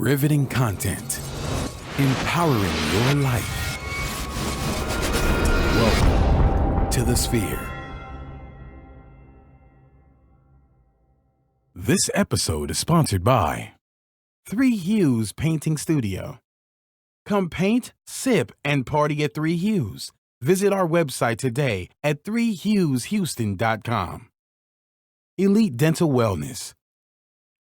Riveting content. Empowering your life. Welcome to the Sphere. This episode is sponsored by 3 Hues Painting Studio. Come paint, sip, and party at 3 Hues. Visit our website today at 3hueshouston.com. Elite Dental Wellness.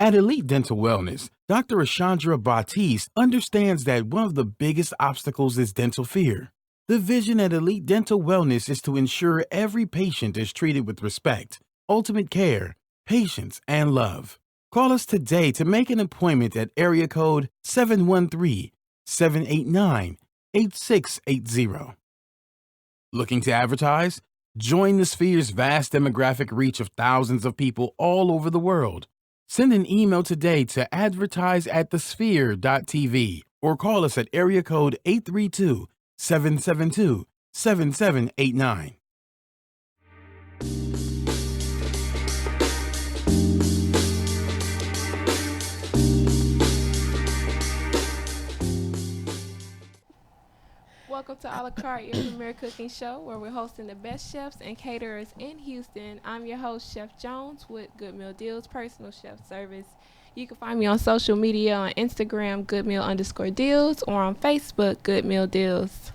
At Elite Dental Wellness, Dr. Ashandra Batiste understands that one of the biggest obstacles is dental fear. The vision at Elite Dental Wellness is to ensure every patient is treated with respect, ultimate care, patience, and love. Call us today to make an appointment at area code 713-789-8680. Looking to advertise? Join the Sphere's vast demographic reach of thousands of people all over the world. Send an email today to advertise@thesphere.tv or call us at area code 832-772-7789. Welcome to A La Carte, your premier cooking show, where we're hosting the best chefs and caterers in Houston. I'm your host, Chef Jones, with Good Meal Deals Personal Chef Service. You can find me on social media on Instagram, goodmeal_deals, or on Facebook, Good Meal Deals.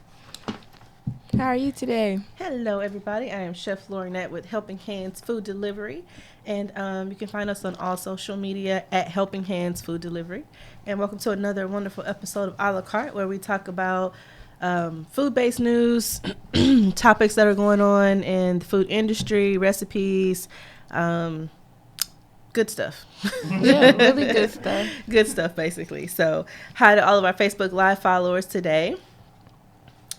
How are you today? Hello, everybody. I am Chef Laurinette with Helping Hands Food Delivery. And you can find us on all social media at Helping Hands Food Delivery. And welcome to another wonderful episode of A La Carte, where we talk about food-based news, topics that are going on in the food industry, recipes, good stuff. Yeah, really good stuff. Good stuff, basically. So hi to all of our Facebook Live followers today.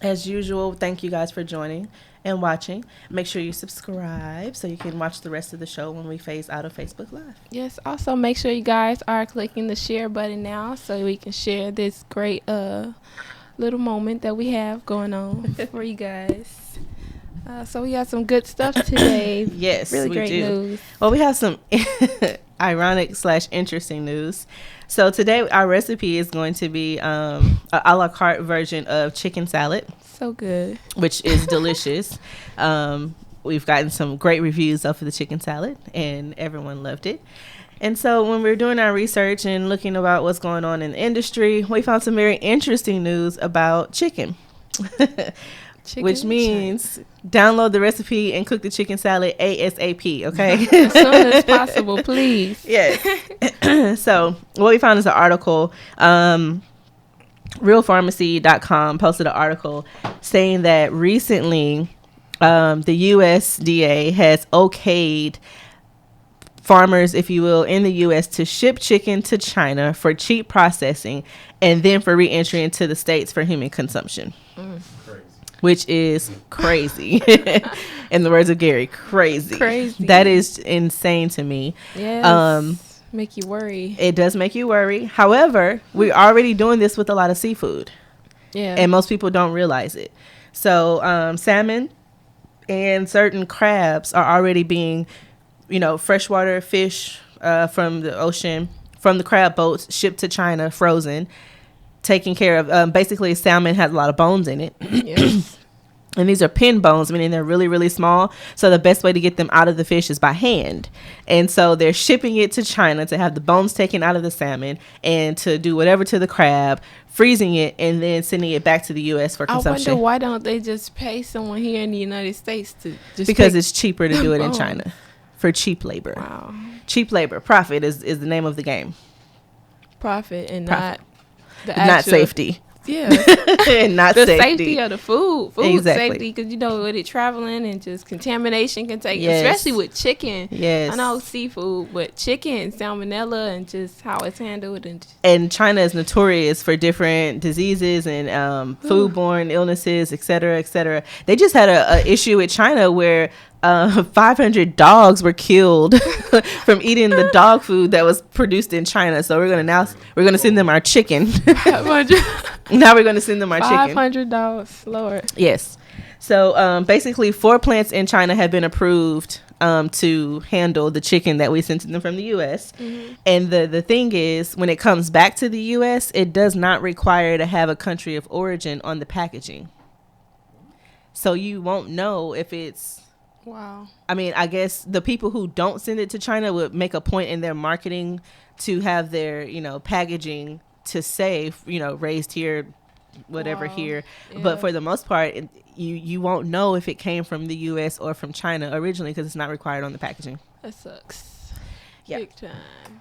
As usual, thank you guys for joining and watching. Make sure you subscribe so you can watch the rest of the show when we phase out of Facebook Live. Yes, also make sure you guys are clicking the share button now so we can share this great little moment that we have going on for you guys. So we got some good stuff today. Yes, really we great do. news. Well, we have some ironic/interesting news. So today our recipe is going to be a la carte version of chicken salad. So good. Which is delicious. We've gotten some great reviews of the chicken salad, and everyone loved it. And so when we were doing our research and looking about what's going on in the industry, we found some very interesting news about chicken. Which means download the recipe and cook the chicken salad ASAP, okay? As soon as possible, please. Yes. So what we found is an article. Realpharmacy.com posted an article saying that recently the USDA has okayed farmers, if you will, in the U.S. to ship chicken to China for cheap processing and then for re-entry into the States for human consumption. Which is crazy. In the words of Gary, crazy. That is insane to me. Yes. Make you worry. It does make you worry. However, we're already doing this with a lot of seafood. Yeah. And most people don't realize it. So salmon and certain crabs are already being, freshwater fish from the ocean, from the crab boats, shipped to China, frozen, taken care of. Basically, salmon has a lot of bones in it. Yes. And these are pin bones, meaning they're really, really small. So the best way to get them out of the fish is by hand. And so they're shipping it to China to have the bones taken out of the salmon and to do whatever to the crab, freezing it, and then sending it back to the U.S. for consumption. I wonder why don't they just pay someone here in the United States to just because it's cheaper to do it in China for cheap labor. Wow. Cheap labor. Profit is the name of the game. Profit and Profit. not Not safety. Yeah. And not the safety. safety of the food Exactly. safety, because with it traveling and just contamination can take, Yes. especially with chicken. Yes. I know seafood, but chicken, salmonella, and just how it's handled. And China is notorious for different diseases and foodborne illnesses, et cetera, et cetera. They just had a issue with China where 500 dogs were killed from eating the dog food that was produced in China. So we're gonna send them our chicken. 500. Now we're gonna send them our chicken. $500, Lord. Yes. So basically, 4 plants in China have been approved to handle the chicken that we sent to them from the U.S. Mm-hmm. And the thing is, when it comes back to the U.S., it does not require to have a country of origin on the packaging. So you won't know if it's... Wow. I mean, I guess the people who don't send it to China would make a point in their marketing to have their, packaging to say, raised here, whatever Wow. here. Yeah. But for the most part, you won't know if it came from the U.S. or from China originally because it's not required on the packaging. That sucks. Yeah. Big time.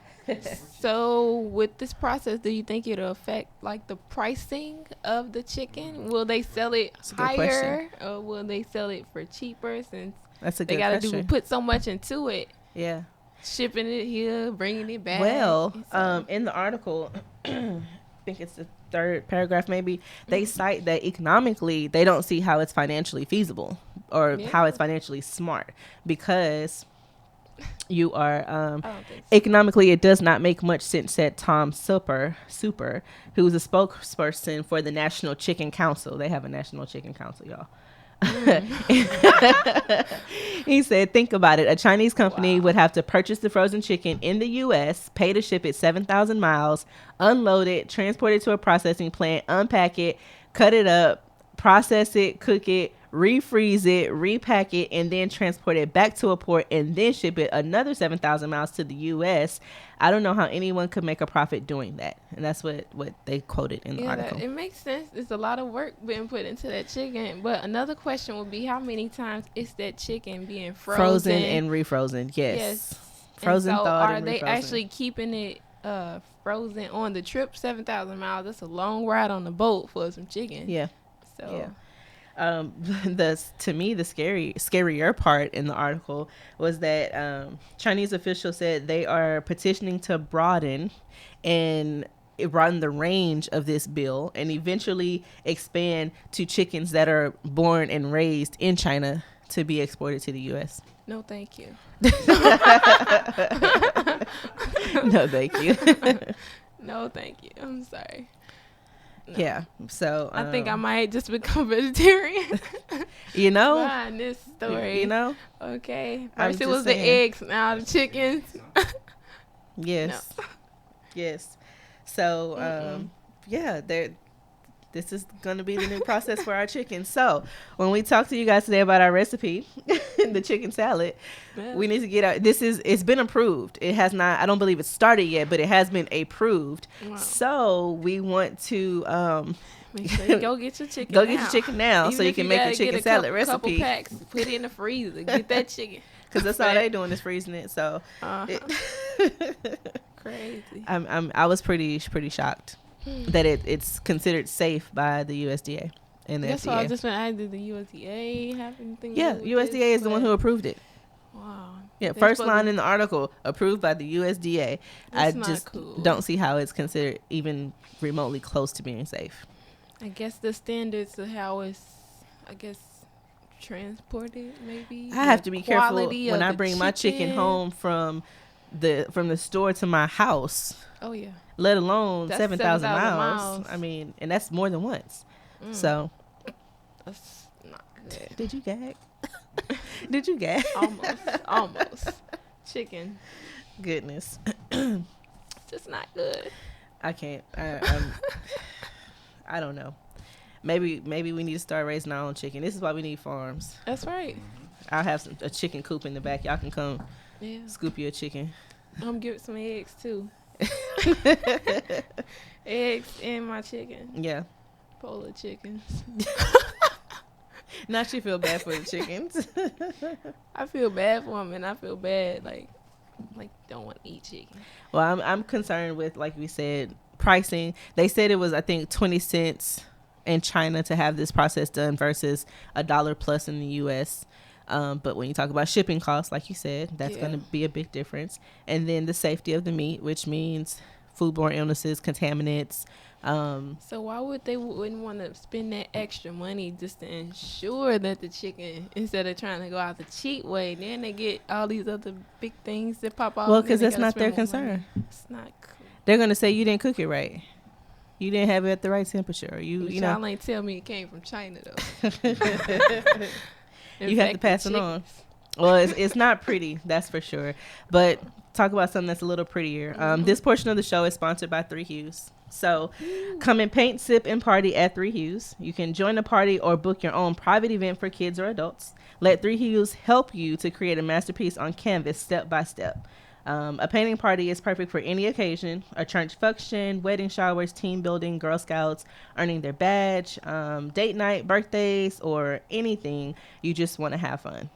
So with this process, do you think it'll affect like the pricing of the chicken? Will they sell it That's a good higher or will they sell it for cheaper since That's a they good gotta question. put so much into it? Yeah. Shipping it here, bringing it back. Well, So- in the article, I think it's the third paragraph maybe, they cite that economically they don't see how it's financially feasible or Yeah. how it's financially smart because you are I don't think so. economically it does not make much sense, said Tom Super, who's a spokesperson for the National Chicken Council. They have a National Chicken Council, y'all. He said, think about it. A Chinese company would have to purchase the frozen chicken in the U.S., pay to ship it 7,000 miles, unload it, transport it to a processing plant, unpack it, cut it up, process it, cook it, refreeze it, repack it, and then transport it back to a port and then ship it another 7,000 miles to the U.S. I don't know how anyone could make a profit doing that. And that's what they quoted in the article. It makes sense. It's a lot of work being put into that chicken. But another question would be how many times is that chicken being frozen and refrozen, yes. Frozen, and so thawed, are and they refrozen. actually keeping it frozen on the trip 7,000 miles? That's a long ride on the boat for some chicken. Yeah. So Yeah. To me the scarier part in the article was that Chinese officials said they are petitioning to broaden the range of this bill and eventually expand to chickens that are born and raised in China to be exported to the U.S. no, thank you. No, thank you. No, thank you. I'm sorry. No. Yeah. So I think I might just become vegetarian. Behind this story. Okay. I'm First it just was saying. the eggs, now the chickens. Yes. No. Yes. So, this is going to be the new process for our chicken. So, when we talk to you guys today about our recipe, the chicken salad, we need to get out. It's been approved. It has not, I don't believe it's started yet, but it has been approved. Wow. So, we want to, Make sure you go get your chicken go now. get your chicken now so you can make a chicken salad recipe. Couple packs, put it in the freezer, get that chicken. Because that's all they doing is freezing it. So, Crazy. I was pretty shocked that it's considered safe by the USDA and the That's FDA. why I was just going to ask, did the USDA have anything Yeah, to do with USDA this? is the one who approved it. Wow. Yeah, They're first supposed line to- in the article, approved by the USDA. I That's not just cool. don't see how it's considered even remotely close to being safe. I guess the standards of how it's, transported, maybe. I have to be careful quality when of I the bring my chicken home from the store to my house, Oh, yeah. let alone That's 7,000 7,000 miles. miles. I mean, and that's more than once. So, That's not good. did you gag? Did you gag? Almost. Chicken. Goodness. Just not good. I can't. I don't know. Maybe we need to start raising our own chicken. This is why we need farms. That's right. I'll have a chicken coop in the back. Y'all can come Yeah. scoop your chicken. I'm giving some eggs, too. Eggs and my chicken. Yeah. Polar chickens. Not you feel bad for the chickens. I feel bad for them, and I feel bad, like don't want to eat chicken. Well, I'm concerned with, like we said, pricing. They said it was, I think, 20 cents in China to have this process done versus $1 plus in the U.S. But when you talk about shipping costs, like you said, that's going to be a big difference. And then the safety of the meat, which means foodborne illnesses, contaminants. So why wouldn't want to spend that extra money just to ensure that the chicken, instead of trying to go out the cheap way, then they get all these other big things that pop off? Well, because that's not their concern. It's not cool. They're going to say you didn't cook it right. You didn't have it at the right temperature. You know. Y'all ain't tell me it came from China, though. You have to pass it on. Well, it's not pretty, that's for sure. But talk about something that's a little prettier. This portion of the show is sponsored by Three Hues. So come and paint, sip, and party at Three Hues. You can join a party or book your own private event for kids or adults. Let Three Hues help you to create a masterpiece on canvas step by step. A painting party is perfect for any occasion, a church function, wedding showers, team building, Girl Scouts, earning their badge, date night, birthdays, or anything you just want to have fun.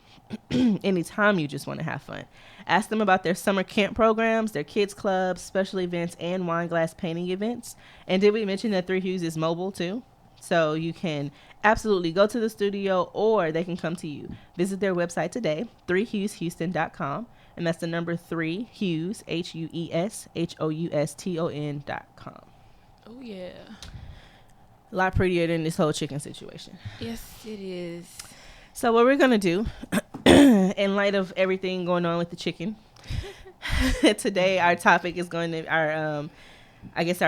Anytime you just want to have fun. Ask them about their summer camp programs, their kids clubs, special events, and wine glass painting events. And did we mention that Three Hues is mobile too? So you can absolutely go to the studio or they can come to you. Visit their website today, 3hueshouston.com. And that's the number 3 Hues, HUESHOUSTON.com. Oh, yeah. A lot prettier than this whole chicken situation. Yes, it is. So what we're going to do, in light of everything going on with the chicken, today our topic is going to, our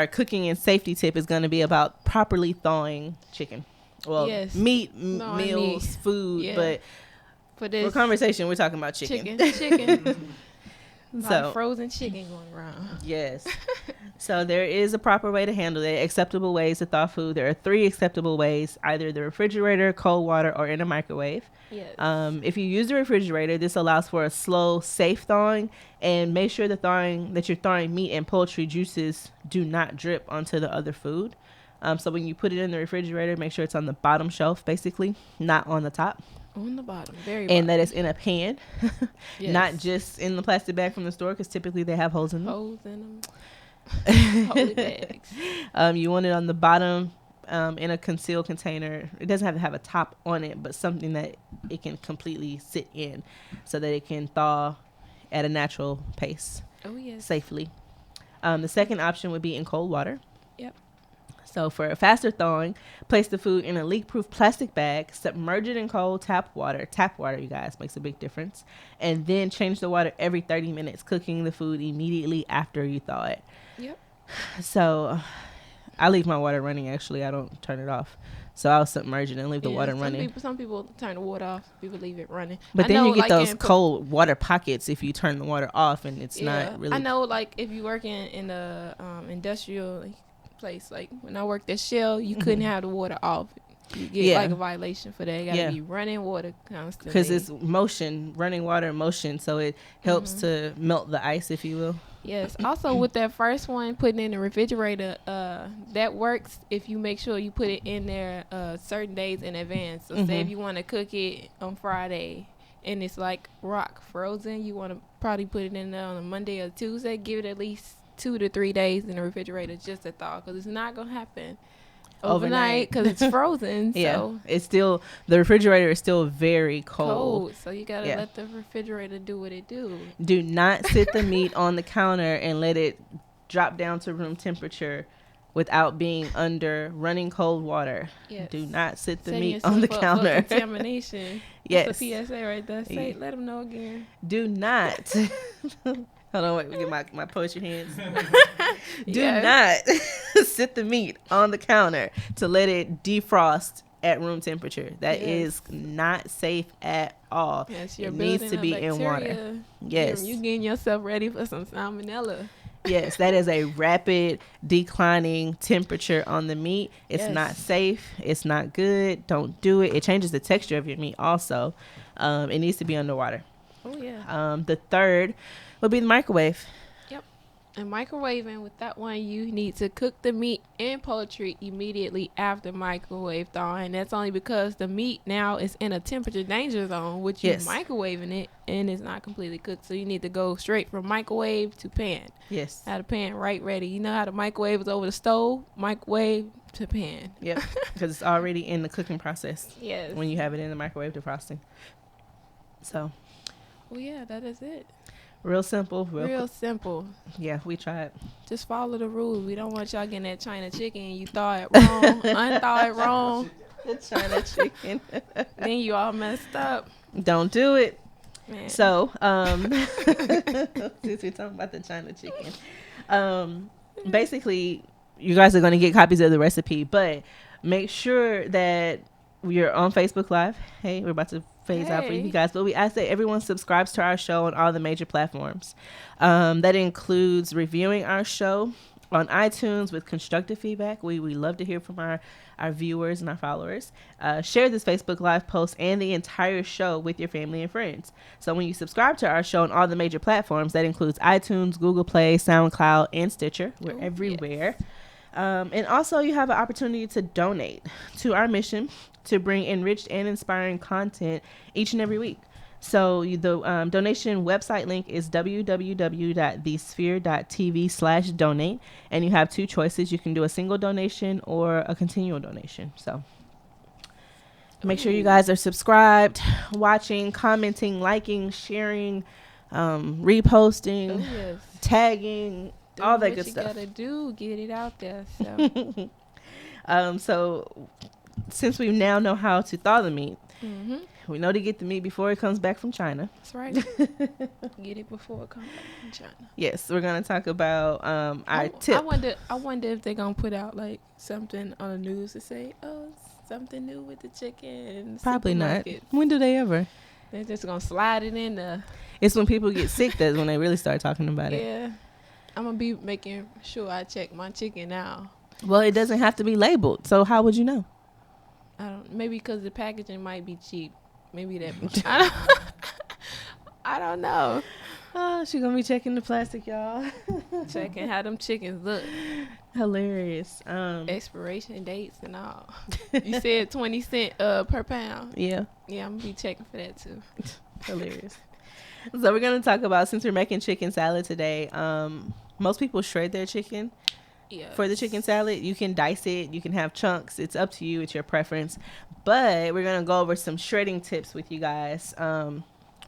cooking and safety tip is going to be about properly thawing chicken. Well, yes. meat, meals, food, yeah. but for this for conversation, we're talking about chicken. Chicken. So frozen chicken going around. Yes. So there is a proper way to handle it. Acceptable ways to thaw food. There are 3 acceptable ways: either the refrigerator, cold water, or in a microwave. Yes. If you use the refrigerator, this allows for a slow, safe thawing, and make sure that you're thawing meat and poultry juices do not drip onto the other food. So when you put it in the refrigerator, make sure it's on the bottom shelf, basically, not on the top. On the bottom, very and bottom. That it's in a pan, Yes. not just in the plastic bag from the store, because typically they have holes in them. Holes in them. Holy bags. You want it on the bottom, in a concealed container. It doesn't have to have a top on it, but something that it can completely sit in so that it can thaw at a natural pace. Oh, yes. Safely. The second option would be in cold water. Yep. So for a faster thawing, place the food in a leak-proof plastic bag, submerge it in cold tap water. Tap water, you guys, makes a big difference. And then change the water every 30 minutes, cooking the food immediately after you thaw it. Yep. So I leave my water running, actually. I don't turn it off. So I'll submerge it and leave the water running. Some people turn the water off. People leave it running. But then you get those cold water pockets if you turn the water off, and it's not really. I know, like, if you work in a industrial place, like when I worked at Shell, you couldn't have the water off. You get like a violation for that. It gotta be running water constantly. Because it's motion, running water motion, so it helps to melt the ice, if you will. Yes. Also, with that first one, putting in the refrigerator, that works if you make sure you put it in there certain days in advance. So say if you want to cook it on Friday and it's like rock frozen, you want to probably put it in there on a Monday or Tuesday. Give it at least 2 to 3 days in the refrigerator just to thaw, because it's not gonna happen overnight because it's frozen. So it's still, the refrigerator is still very cold. So you gotta let the refrigerator do what it do. Do not sit the meat on the counter and let it drop down to room temperature without being under running cold water. Yes. Do not sit the Setting meat on the counter. Contamination. Yes. That's a PSA right there. Say, let them know again. Do not. Hold on, wait, we get my poetry hands. Do not sit the meat on the counter to let it defrost at room temperature. That is not safe at all. Yes, it needs to be in water. Yes. You're getting yourself ready for some salmonella. Yes, that is a rapid declining temperature on the meat. It's not safe. It's not good. Don't do it. It changes the texture of your meat also. It needs to be underwater. Oh, yeah. The third would be the microwave. Yep. And microwaving, with that one, you need to cook the meat and poultry immediately after microwave thawing. That's only because the meat now is in a temperature danger zone, which you're microwaving it and it's not completely cooked. So you need to go straight from microwave to pan. Yes. Have the pan right ready. You know how the microwave is over the stove? Microwave to pan. Yep. Because it's already in the cooking process. Yes. When you have it in the microwave defrosting. So. Well, yeah, that is it. Real simple. Real simple. Yeah, we tried. Just follow the rules. We don't want y'all getting that China chicken and you thaw it wrong, unthaw it wrong. The China chicken. Then you all messed up. Don't do it. Man. So, since we're talking about the China chicken, basically, you guys are going to get copies of the recipe, but make sure that we're on Facebook Live. Hey, we're about to phase out for you guys, but we ask that everyone subscribes to our show on all the major platforms. That includes reviewing our show on iTunes with constructive feedback. We love to hear from our viewers and our followers. Share this Facebook Live post and the entire show with your family and friends. So when you subscribe to our show on all the major platforms, that includes iTunes, Google Play, SoundCloud, and Stitcher. We're everywhere. Yes. And also you have an opportunity to donate to our mission to bring enriched and inspiring content each and every week. So the donation website link is www.thesphere.tv/donate. And you have two choices. You can do a single donation or a continual donation. So make sure you guys are subscribed, watching, commenting, liking, sharing, reposting, tagging, all that good stuff. What you gotta do, get it out there. So since we now know how to thaw the meat, we know to get the meat before it comes back from China. That's right. Get it before it comes back from China. Yes, we're gonna talk about our tip. I wonder if they're gonna put out like something on the news to say, oh, something new with the chicken. Probably not. When do they ever? They're just gonna slide it in the. It's when people get sick that's when they really start talking about it. Yeah, I'm gonna be making sure I check my chicken now. Well, it doesn't have to be labeled, so how would you know? Maybe because the packaging might be cheap. Maybe that. I don't know. Oh, she gonna be checking the plastic, y'all. Checking how them chickens look. Hilarious. Expiration dates and all. You said 20 cents per pound. Yeah. Yeah, I'm gonna be checking for that too. Hilarious. So we're gonna talk about, since we're making chicken salad today. Most people shred their chicken. Yes. For the chicken salad. You can dice it, you can have chunks, it's up to you, it's your preference, but we're gonna go over some shredding tips with you guys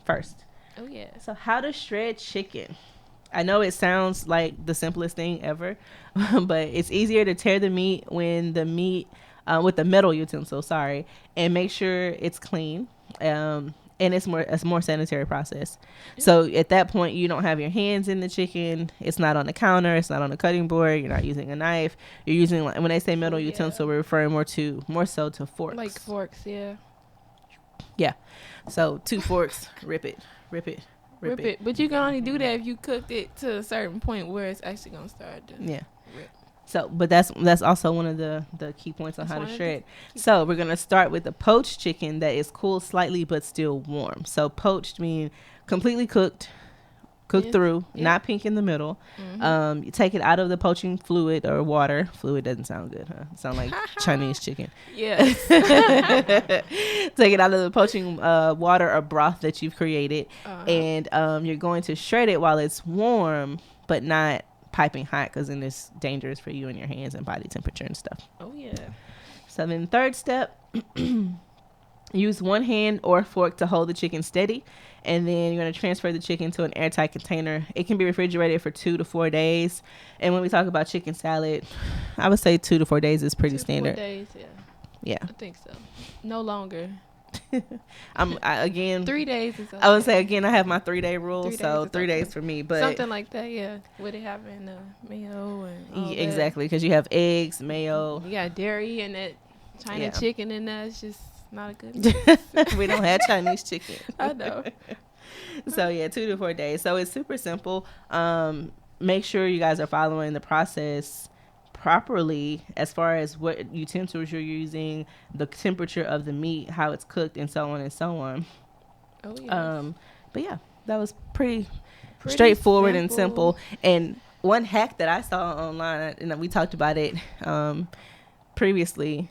first. Oh yeah. So how to shred chicken. I know it sounds like the simplest thing ever, but it's easier to tear the meat when the meat with the metal utensil, and make sure it's clean. And it's a more sanitary process. So at that point, you don't have your hands in the chicken. It's not on the counter. It's not on the cutting board. You're not using a knife. You're using, when they say metal utensil, we're referring more so to forks. Like forks, yeah. Yeah. So 2 forks, rip it. But you can only do that if you cooked it to a certain point where it's actually gonna start to rip. So, but that's also one of the key points on how to shred. So we're gonna start with the poached chicken that is cooled slightly but still warm. So poached means completely cooked through, not pink in the middle. You take it out of the poaching fluid or water. Fluid doesn't sound good, huh? It sounds like Chinese chicken. Yes. Take it out of the poaching water or broth that you've created, and you're going to shred it while it's warm, but not piping hot, because then it's dangerous for you and your hands and body temperature and stuff. Oh yeah. So then third step, use one hand or fork to hold the chicken steady, and then you're going to transfer the chicken to an airtight container. It can be refrigerated for 2 to 4 days. And when we talk about chicken salad, I would say 2 to 4 days is pretty standard. 4 days, yeah. I think so. No longer. Again 3 days is okay. I would say again I have my 3-day rule, so 3 days for me, but something like that, yeah, with it having mayo and all exactly, because you have eggs, mayo, you got dairy and that China chicken, and that's just not a good mix. We don't have Chinese chicken. I know. So 2 to 4 days. So it's super simple. Make sure you guys are following the process properly as far as what utensils you're using, the temperature of the meat, how it's cooked, and so on and so on. Oh yeah. But yeah, that was pretty straightforward and simple. And one hack that I saw online, and we talked about it previously,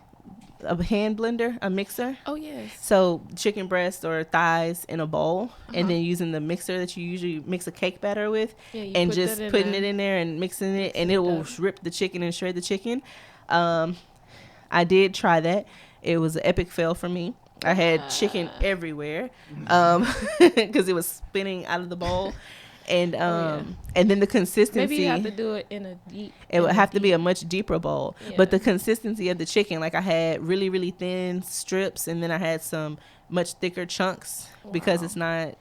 a hand blender, a mixer. Oh yes. So chicken breast or thighs in a bowl, and then using the mixer that you usually mix a cake batter with, and just putting it in there and mixing it, and it will rip the chicken and shred the chicken. I did try that. It was an epic fail for me. I had chicken everywhere because it was spinning out of the bowl. And and then the consistency. Maybe you have to do it in a deep. It would have to be a much deeper bowl. Yeah. But the consistency of the chicken, like I had really, really thin strips, and then I had some much thicker chunks because it's not.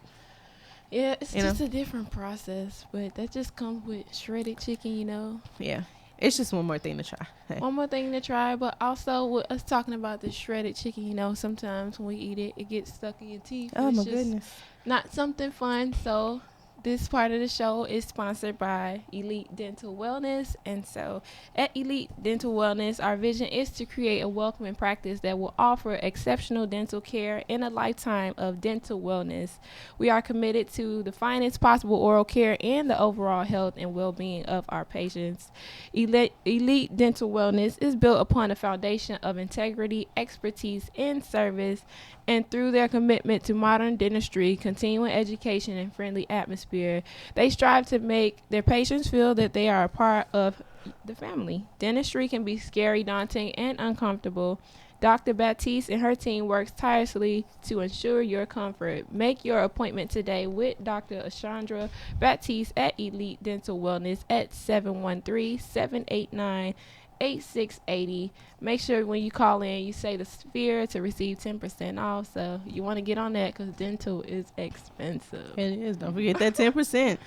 Yeah, it's just a different process, but that just comes with shredded chicken, Yeah. It's just one more thing to try. Hey. One more thing to try, but also with us talking about the shredded chicken, you know, sometimes when we eat it, it gets stuck in your teeth. Oh, It's my just goodness. not something fun. So this part of the show is sponsored by Elite Dental Wellness. And so at Elite Dental Wellness, our vision is to create a welcoming practice that will offer exceptional dental care and a lifetime of dental wellness. We are committed to the finest possible oral care and the overall health and well-being of our patients. Elite Dental Wellness is built upon a foundation of integrity, expertise, and service. And through their commitment to modern dentistry, continuing education, and friendly atmosphere, they strive to make their patients feel that they are a part of the family. Dentistry can be scary, daunting, and uncomfortable. Dr. Baptiste and her team works tirelessly to ensure your comfort. Make your appointment today with Dr. Ashandra Baptiste at Elite Dental Wellness at 713-789-8680. Make sure when you call in, you say the Sphere to receive 10% off. So you want to get on that because dental is expensive. It is. Don't forget that 10%.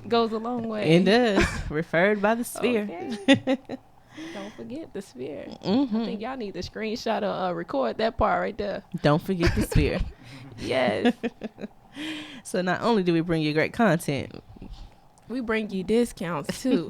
Goes a long way. It does. Referred by the Sphere. Okay. Don't forget the Sphere. I think y'all need to screenshot or record that part right there. Don't forget the Sphere. Yes. So not only do we bring you great content, We bring you discounts too.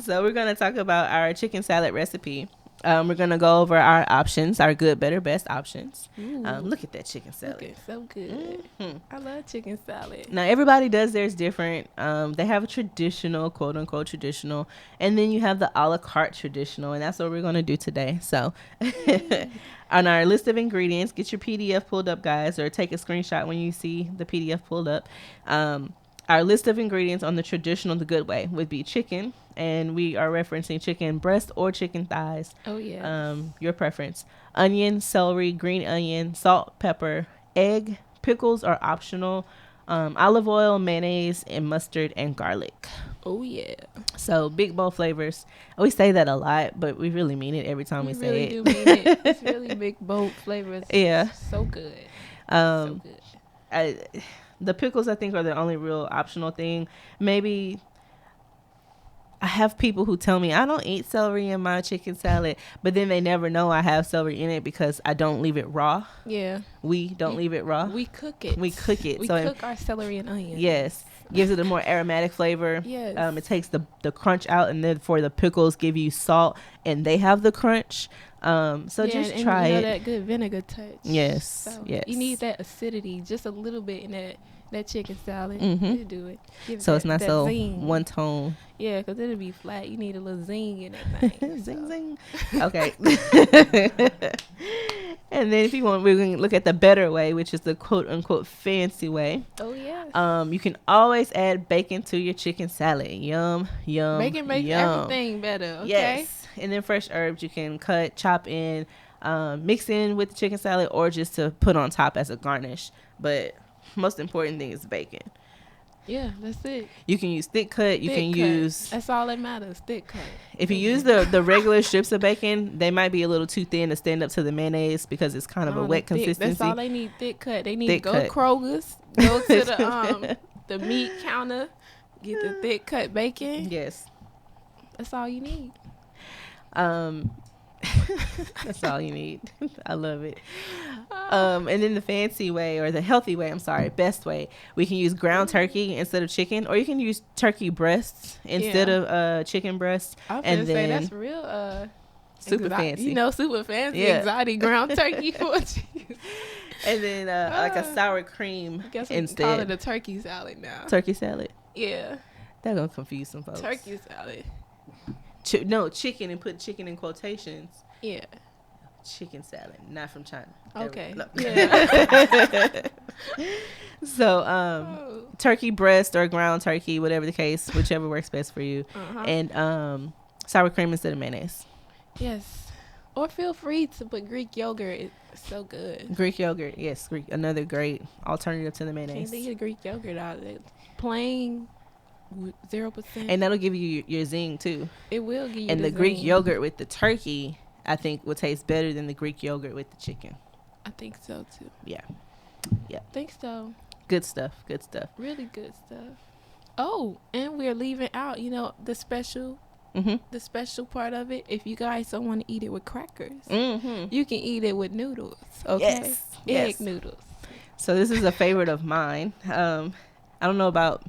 so we're going to talk about our chicken salad recipe. We're going to go over our options, our good, better, best options. Look at that chicken salad. Looking so good. I love chicken salad. Now, everybody does theirs different. They have a traditional, quote unquote traditional, and then you have the a la carte traditional, and that's what we're going to do today. So on our list of ingredients, get your PDF pulled up, guys, or take a screenshot when you see the PDF pulled up. Our list of ingredients on the traditional, the good way, would be chicken, and we are referencing chicken breast or chicken thighs. Oh, yeah. Your preference. Onion, celery, green onion, salt, pepper, egg. Pickles are optional. Olive oil, mayonnaise, and mustard and garlic. Oh, yeah. So big bold flavors. We say that a lot, but we really mean it every time we say it. We really do mean it. It's really big, bold flavors. Yeah. So good. So good. The pickles, I think, are the only real optional thing. Maybe I have people who tell me I don't eat celery in my chicken salad, but then they never know I have celery in it because I don't leave it raw. Yeah. We don't leave it raw. We cook it. We cook it. We cook our celery and onions. Yes. Gives it a more aromatic flavor. Yes. It takes the crunch out, and then for the pickles give you salt, and they have the crunch. So yeah, just and try you know it. that good vinegar touch. Yes. So Yes. You need that acidity, just a little bit in that chicken salad Mhm. to do it. Give So that, it's not that so zing. one tone. Yeah, because it'll be flat. You need a little zing in that thing. Zing, so. zing. Okay. And then if you want, we're going to look at the better way, which is the quote unquote fancy way. Oh, yeah. You can always add bacon to your chicken salad. Yum, yum, Bacon makes yum. everything better, okay? Yes. And then fresh herbs you can cut, chop in, mix in with the chicken salad, or just to put on top as a garnish. But most important thing is bacon. Yeah, that's it. You can use thick cut. You can Thick cut. use, That's all that matters, thick cut. if you use the regular strips of bacon, they might be a little too thin to stand up to the mayonnaise because it's kind of a wet consistency. That's all they need, thick cut. They need Thick to go cut. to Kroger's, go to the meat counter, get the thick cut bacon. Yes. That's all you need. That's all you need. I love it. And then the fancy way, or the healthy way, best way, we can use ground turkey instead of chicken, or you can use turkey breasts instead of chicken breasts. I was and gonna say then that's real super fancy. You know, super fancy. Yeah. Exotic ground turkey for cheese. And then like a sour cream I guess we instead. can call it a turkey salad now. Turkey salad. Yeah, That's gonna confuse some folks. turkey salad. No, chicken, and put chicken in quotations. Yeah. Chicken salad, not from China. There we Okay. go. Yeah. So turkey breast or ground turkey, whatever the case, whichever works best for you. Uh-huh. And sour cream instead of mayonnaise. Yes. Or feel free to put Greek yogurt. It's so good. Greek yogurt, yes, Greek, another great alternative to the Can't mayonnaise. leave the Greek yogurt out of it. Plain 0%. And that'll give you your zing too. It will give you And the Greek zing. yogurt with the turkey, I think, will taste better than the Greek yogurt with the chicken. I think so too. Yeah. Think so. Good stuff. Good stuff. Really good stuff. Oh, and we're leaving out, the special part of it. If you guys don't want to eat it with crackers, you can eat it with noodles. Okay, egg noodles. So this is a favorite of mine. I don't know about.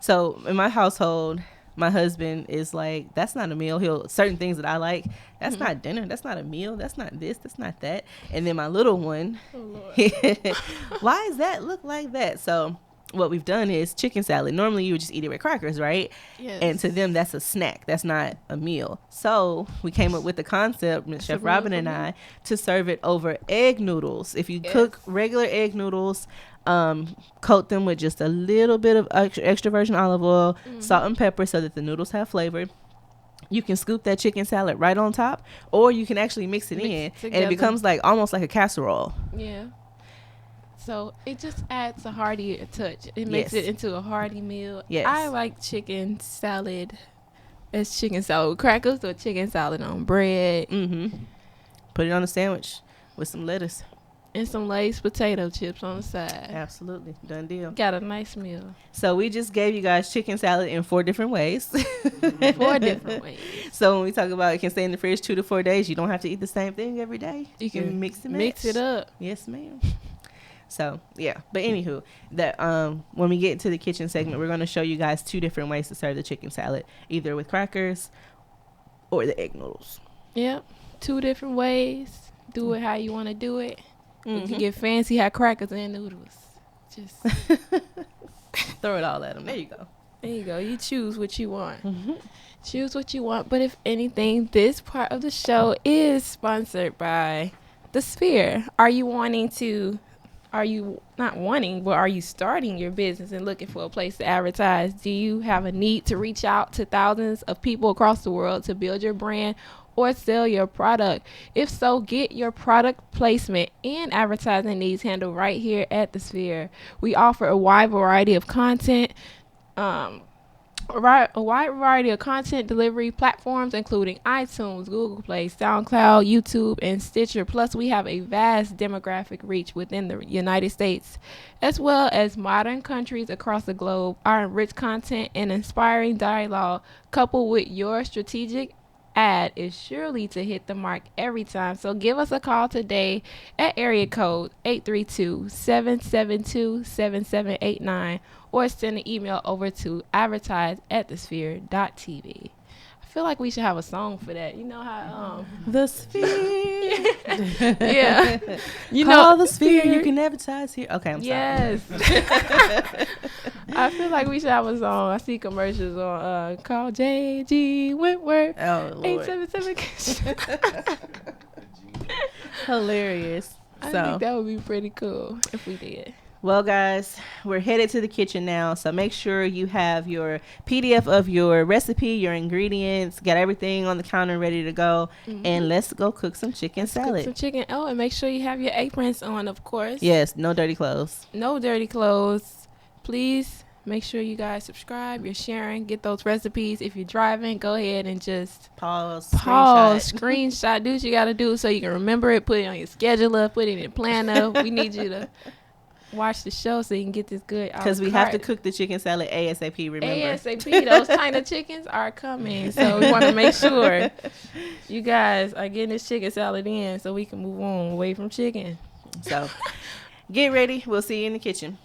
So in my household, my husband is like, that's not a meal. Certain things that I like, that's not dinner. That's not a meal. That's not this. That's not that. And then my little one, why does that look like that? So what we've done is chicken salad. Normally you would just eat it with crackers, right? Yes. And to them, that's a snack. That's not a meal. So we came up with the concept, Chef Robin and I, to serve it over egg noodles. If you cook regular egg noodles, coat them with just a little bit of extra virgin olive oil, salt and pepper, so that the noodles have flavor. You can scoop that chicken salad right on top, or you can actually mix it in, and it becomes almost like a casserole. Yeah. So it just adds a heartier touch. It makes it into a hearty meal. Yes. I like chicken salad as chicken salad with crackers or chicken salad on bread. Put it on a sandwich with some lettuce. And some Lay's potato chips on the side. Absolutely. Done deal. Got a nice meal. So we just gave you guys chicken salad in 4 different ways. 4 different ways. So when we talk about it can stay in the fridge 2 to 4 days, you don't have to eat the same thing every day. You can mix and mix it up. Yes, ma'am. So, yeah. But anywho, that when we get to the kitchen segment, we're going to show you guys 2 different ways to serve the chicken salad, either with crackers or the egg noodles. Yep. 2 different ways. Do it how you want to do it. If you get fancy, have crackers and noodles. Just throw it all at them. There you go. There you go. You choose what you want. Choose what you want. But if anything, this part of the show is sponsored by The Sphere. Are you starting your business and looking for a place to advertise? Do you have a need to reach out to thousands of people across the world to build your brand or sell your product? If so, get your product placement and advertising needs handled right here at The Sphere. We offer a wide variety of content, delivery platforms, including iTunes, Google Play, SoundCloud, YouTube, and Stitcher. Plus, we have a vast demographic reach within the United States, as well as modern countries across the globe. Our rich content and inspiring dialogue, coupled with your strategic ad, is surely to hit the mark every time. So give us a call today at area code 832-772-7789 or send an email over to advertise@thesphere.tv. I feel like we should have a song for that. You know how The Sphere. Yeah. Call The Sphere. You can advertise here. Okay, I'm sorry. Yes. I feel like we should have a song. I see commercials on call JG Wentworth. Oh, Lord. 877. Hilarious. I think that would be pretty cool if we did. Well, guys, we're headed to the kitchen now, so make sure you have your PDF of your recipe, your ingredients, got everything on the counter ready to go, and let's go cook some chicken salad. Cook some chicken. Oh, and make sure you have your aprons on, of course. Yes, no dirty clothes. No dirty clothes. Please make sure you guys subscribe. You're sharing. Get those recipes. If you're driving, go ahead and just pause, screenshot. Do what you got to do so you can remember it. Put it on your scheduler. Put it in your planner. We need you to watch the show so you can get this good. Because we have to cook the chicken salad ASAP, remember. ASAP. Those kind of chickens are coming. So we want to make sure you guys are getting this chicken salad in so we can move on away from chicken. So get ready. We'll see you in the kitchen.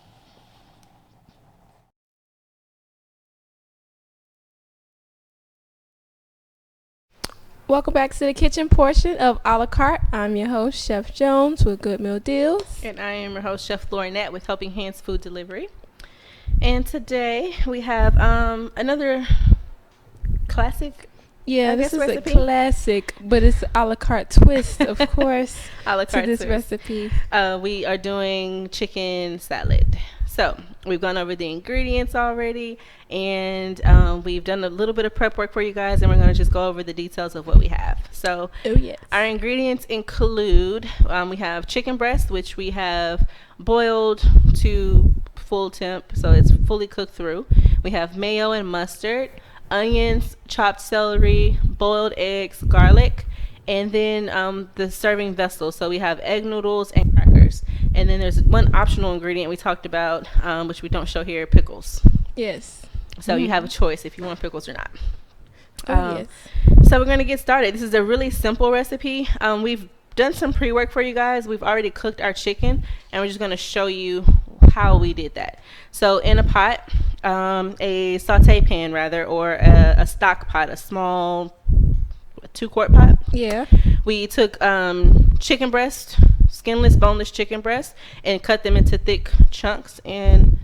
Welcome back to the kitchen portion of A La Carte. I'm your host, Chef Jones with Good Meal Deals. And I am your host, Chef Laurinette with Helping Hands Food Delivery. And today we have another classic. Yeah, this is recipe. A classic, but it's a la carte twist, of course, a la carte to this twist. Recipe. We are doing chicken salad. So we've gone over the ingredients already, and we've done a little bit of prep work for you guys, and we're going to just go over the details of what we have. So our ingredients include, we have chicken breast, which we have boiled to full temp, so it's fully cooked through. We have mayo and mustard, onions, chopped celery, boiled eggs, garlic, and then the serving vessel. So we have egg noodles and crackers. And then there's one optional ingredient we talked about, which we don't show here, pickles. Yes. So you have a choice if you want pickles or not. Yes. So we're going to get started. This is a really simple recipe. We've done some pre-work for you guys. We've already cooked our chicken, and we're just going to show you how we did that. So in a pot, a saute pan rather, or a stock pot, a small 2-quart pot. Yeah. We took chicken breast, skinless, boneless chicken breast, and cut them into thick chunks. And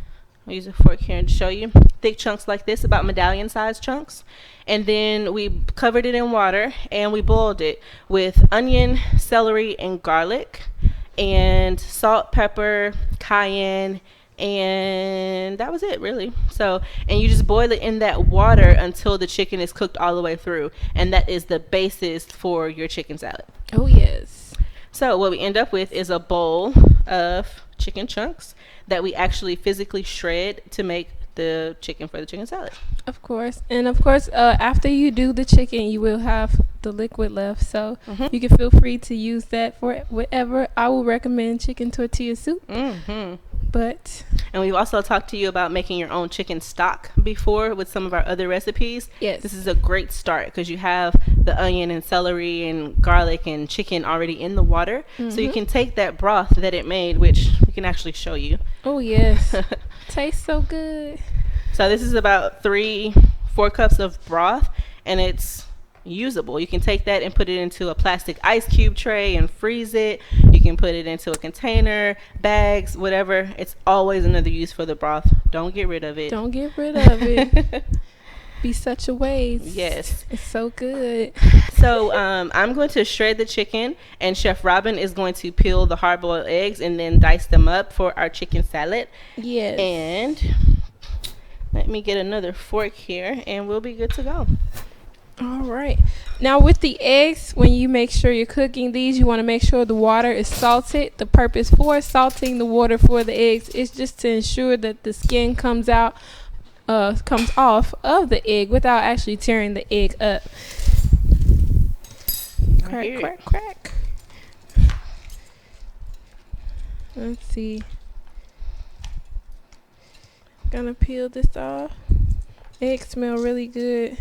I'll use a fork here to show you. Thick chunks like this, about medallion-sized chunks. And then we covered it in water, and we boiled it with onion, celery, and garlic, and salt, pepper, cayenne, and that was it, really. So, and you just boil it in that water until the chicken is cooked all the way through, and that is the basis for your chicken salad. Oh, yes. So what we end up with is a bowl of chicken chunks that we actually physically shred to make the chicken for the chicken salad. Of course. And of course, after you do the chicken, you will have the liquid left. So you can feel free to use that for whatever. I would recommend chicken tortilla soup. And we've also talked to you about making your own chicken stock before with some of our other recipes. Yes. This is a great start because you have the onion and celery and garlic and chicken already in the water. So you can take that broth that it made, which we can actually show you. Oh, yes. Tastes so good. So this is about 3-4 cups of broth, and it's usable. You can take that and put it into a plastic ice cube tray and freeze it. You can put it into a container, bags, whatever. It's always another use for the broth. Don't get rid of it. Don't get rid of it. Be such a waste. Yes. It's so good. So I'm going to shred the chicken, and Chef Robin is going to peel the hard-boiled eggs and then dice them up for our chicken salad. Yes. And let me get another fork here, and we'll be good to go. All right. Now with the eggs, when you make sure you're cooking these, you want to make sure the water is salted. The purpose for salting the water for the eggs is just to ensure that the skin comes off of the egg without actually tearing the egg up. Crack, crack, crack. Let's see. Gonna peel this off. Eggs smell really good.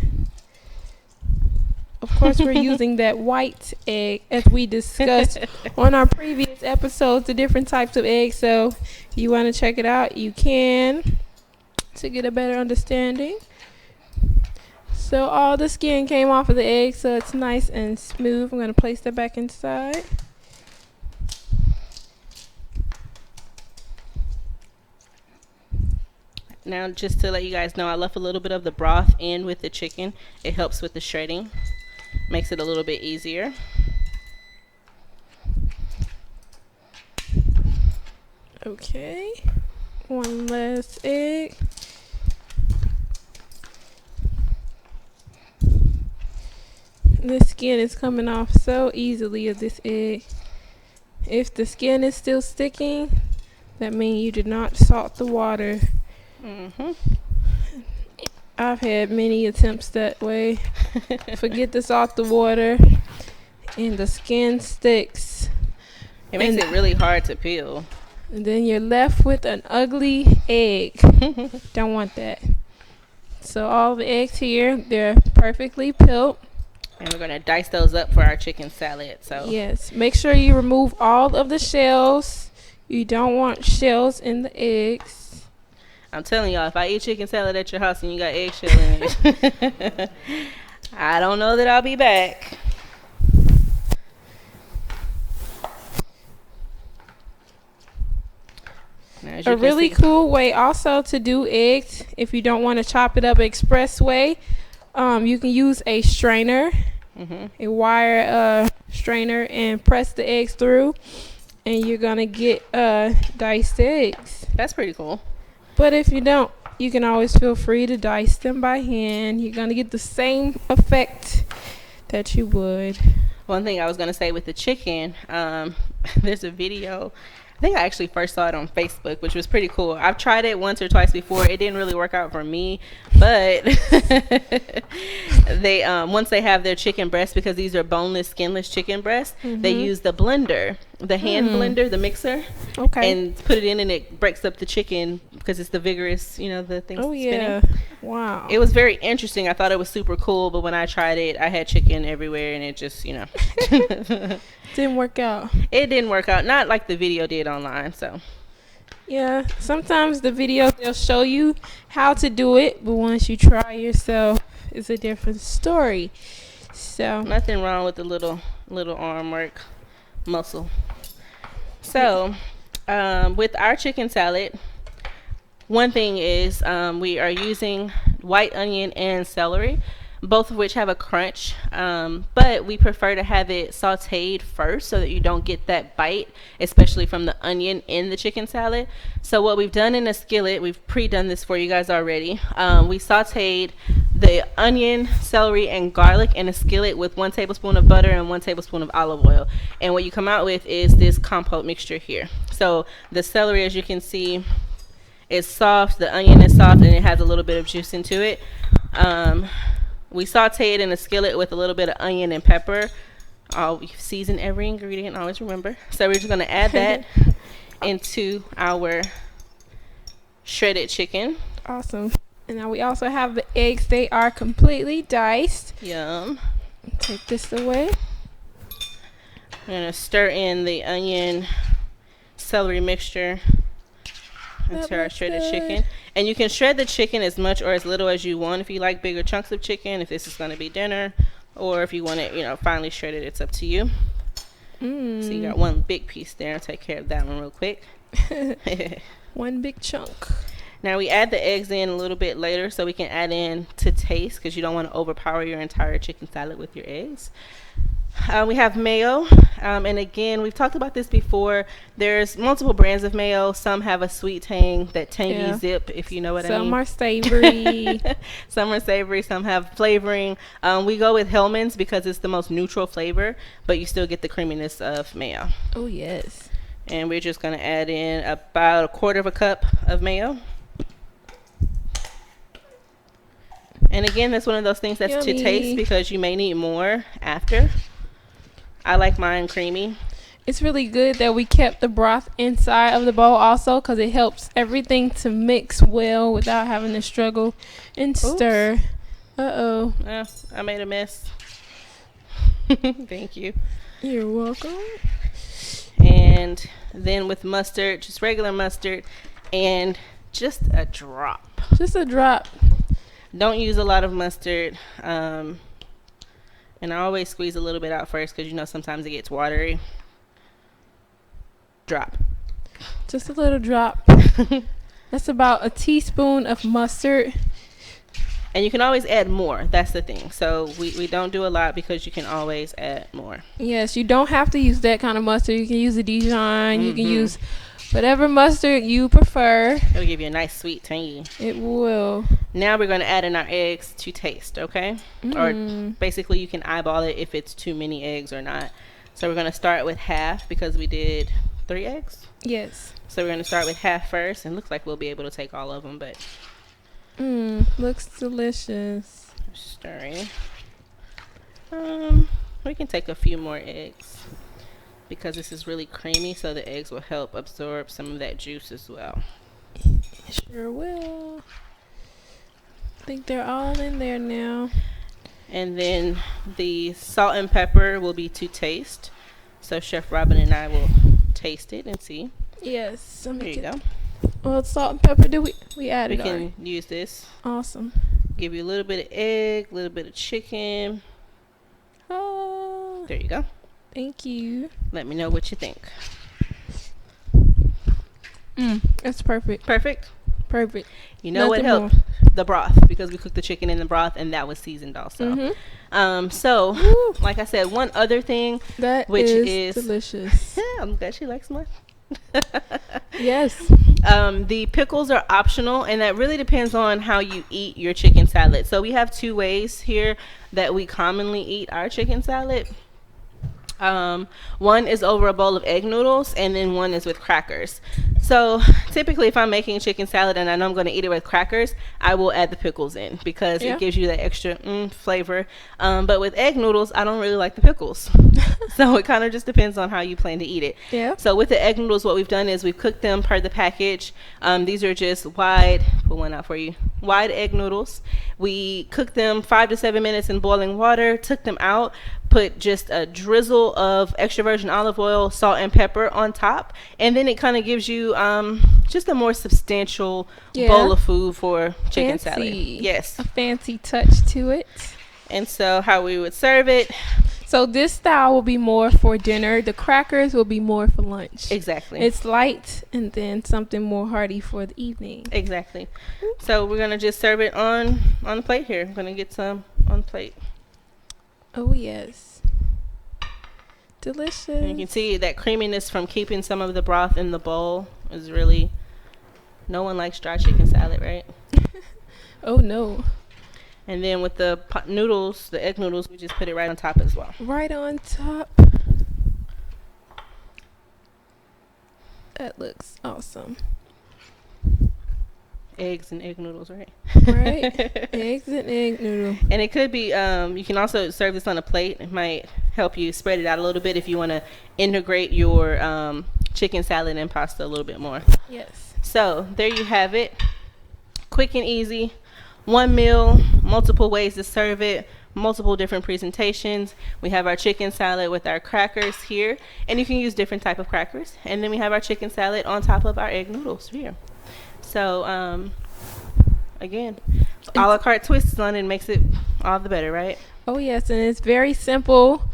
Of course, we're using that white egg as we discussed on our previous episodes, the different types of eggs. So if you want to check it out, you can, to get a better understanding. So all the skin came off of the egg, so it's nice and smooth. I'm going to place that back inside. Now, just to let you guys know, I left a little bit of the broth in with the chicken. It helps with the shredding. Makes it a little bit easier. Okay. One last egg. The skin is coming off so easily of this egg. If the skin is still sticking, that means you did not salt the water. I've had many attempts that way. Forget to salt the water, and the skin sticks. It makes it really hard to peel. And then you're left with an ugly egg. Don't want that. So all the eggs here, they're perfectly peeled. And we're going to dice those up for our chicken salad. So yes, make sure you remove all of the shells. You don't want shells in the eggs. I'm telling y'all, if I eat chicken salad at your house and you got eggshell in it, I don't know that I'll be back. A really cool way also to do eggs, if you don't want to chop it up express way, you can use a strainer, a wire strainer, and press the eggs through, and you're going to get diced eggs. That's pretty cool. But if you don't, you can always feel free to dice them by hand. You're going to get the same effect that you would. One thing I was going to say with the chicken, there's a video. I think I actually first saw it on Facebook, which was pretty cool. I've tried it once or twice before. It didn't really work out for me, but they once they have their chicken breasts, because these are boneless, skinless chicken breasts, they use the blender, the hand blender, the mixer, and put it in, and it breaks up the chicken because it's the vigorous, the thing Oh yeah. spinning. Wow. It was very interesting. I thought it was super cool, but when I tried it, I had chicken everywhere, and it just, Didn't work out. it didn't work out. Not like the video did online. So Yeah. Sometimes the video they'll show you how to do it, but once you try yourself, it's a different story. So nothing wrong with the little arm work, muscle. So with our chicken salad, one thing is we are using white onion and celery, both of which have a crunch, but we prefer to have it sauteed first so that you don't get that bite, especially from the onion in the chicken salad. So what we've done in a skillet, we've pre-done this for you guys already. We sauteed the onion, celery, and garlic in a skillet with 1 tablespoon of butter and 1 tablespoon of olive oil. And what you come out with is this compote mixture here. So the celery, as you can see, is soft, the onion is soft, and it has a little bit of juice into it. We saute it in a skillet with a little bit of onion and pepper. We season every ingredient, always remember. So we're just going to add that into our shredded chicken. awesome. And now we also have the eggs. They are completely diced. Yum. Take this away. We're going to stir in the onion celery mixture into our shredded chicken. And you can shred the chicken as much or as little as you want. If you like bigger chunks of chicken, if this is going to be dinner, or if you want it, finely shredded, it's up to you. So you got one big piece there. I'll take care of that one real quick. One big chunk. Now we add the eggs in a little bit later so we can add in to taste, because you don't want to overpower your entire chicken salad with your eggs. We have mayo, and again, we've talked about this before. There's multiple brands of mayo. Some have a sweet tang, that tangy zip, if you know what I mean. Some are savory. Some are savory, some have flavoring. We go with Hellman's because it's the most neutral flavor, but you still get the creaminess of mayo. Oh, yes. And we're just going to add in about 1/4 cup of mayo. And again, that's one of those things that's to taste, because you may need more after. I like mine creamy. It's really good that we kept the broth inside of the bowl also, because it helps everything to mix well without having to struggle and stir. Uh-oh. I made a mess. Thank you. You're welcome. And then with mustard, just regular mustard, and just a drop. Just a drop. Don't use a lot of mustard. And I always squeeze a little bit out first, because sometimes it gets watery. Drop. Just a little drop. That's about a teaspoon of mustard. And you can always add more. That's the thing. So we don't do a lot, because you can always add more. Yes, you don't have to use that kind of mustard. You can use a Dijon. You can use whatever mustard you prefer. It'll give you a nice sweet tangy. It will. Now we're going to add in our eggs to taste, okay? Or basically you can eyeball it if it's too many eggs or not. So we're going to start with half, because we did 3 eggs. Yes. So we're going to start with half first, and looks like we'll be able to take all of them, but looks delicious. Stirring. We can take a few more eggs, because this is really creamy, so the eggs will help absorb some of that juice as well. Sure will. I think they're all in there now. And then the salt and pepper will be to taste. So Chef Robin and I will taste it and see. Yes. There you go. Well, salt and pepper, we added We can use this. Awesome. Give you a little bit of egg, a little bit of chicken. Oh. There you go. Thank you. Let me know what you think. That's perfect. Perfect? Perfect. You know what Nothing helped? The broth, because we cooked the chicken in the broth, and that was seasoned also. So, like I said, one other thing, which is delicious. Yeah, I'm glad she likes mine. Yes. The pickles are optional, and that really depends on how you eat your chicken salad. So we have 2 ways here that we commonly eat our chicken salad. One is over a bowl of egg noodles, and then one is with crackers. So typically, if I'm making chicken salad and I know I'm going to eat it with crackers, I will add the pickles in because Yeah. it gives you that extra flavor. But with egg noodles, I don't really like the pickles. So it kind of just depends on how you plan to eat it. Yeah. So with the egg noodles, what we've done is we've cooked them per the package. These are just pull one out for you, wide egg noodles. We cooked them 5 to 7 minutes in boiling water, took them out, put just a drizzle of extra virgin olive oil, salt, and pepper on top, and then it kind of gives you just a more substantial bowl of food for chicken salad. Yes, a fancy touch to it. And so how we would serve it. So this style will be more for dinner. The crackers will be more for lunch. Exactly. It's light and then something more hearty for the evening. Exactly. So we're gonna just serve it on the plate here. I'm gonna get some on the plate. Oh yes. Delicious. And you can see that creaminess from keeping some of the broth in the bowl is really. No one likes dry chicken salad, right? Oh no. And then with the noodles, the egg noodles, we just put it right on top as well. Right on top. That looks awesome. Eggs and egg noodles, right? Right. Eggs and egg noodle. And it could be, you can also serve this on a plate. It might help you spread it out a little bit if you want to integrate your chicken salad and pasta a little bit more. Yes. So there you have it. Quick and easy. One meal, multiple ways to serve it, multiple different presentations. We have our chicken salad with our crackers here, and you can use different type of crackers. And then we have our chicken salad on top of our egg noodles here. So again, a la carte twists on it makes it all the better, right? Oh yes, and it's very simple.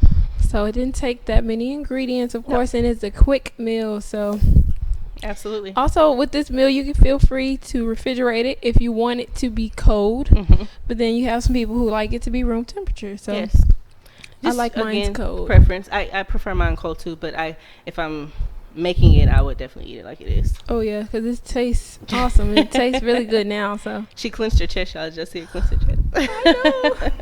So it didn't take that many ingredients, of course, and it's a quick meal. So absolutely. Also, with this meal, you can feel free to refrigerate it if you want it to be cold. Mm-hmm. But then you have some people who like it to be room temperature. So yes. I like mine cold. Preference. I prefer mine cold too, but if I'm making it, I would definitely eat it like it is. Oh yeah, because it tastes awesome. It tastes really good now. So she clenched her chest, y'all. Just see her clench her chest. I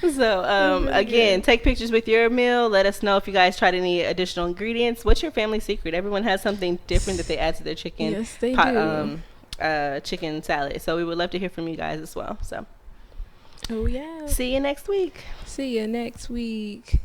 know. So really again, take pictures with your meal. Let us know if you guys tried any additional ingredients. What's your family secret? Everyone has something different that they add to their chicken. Yes, they do. Chicken salad. So we would love to hear from you guys as well. So oh yeah. see you next week. See you next week.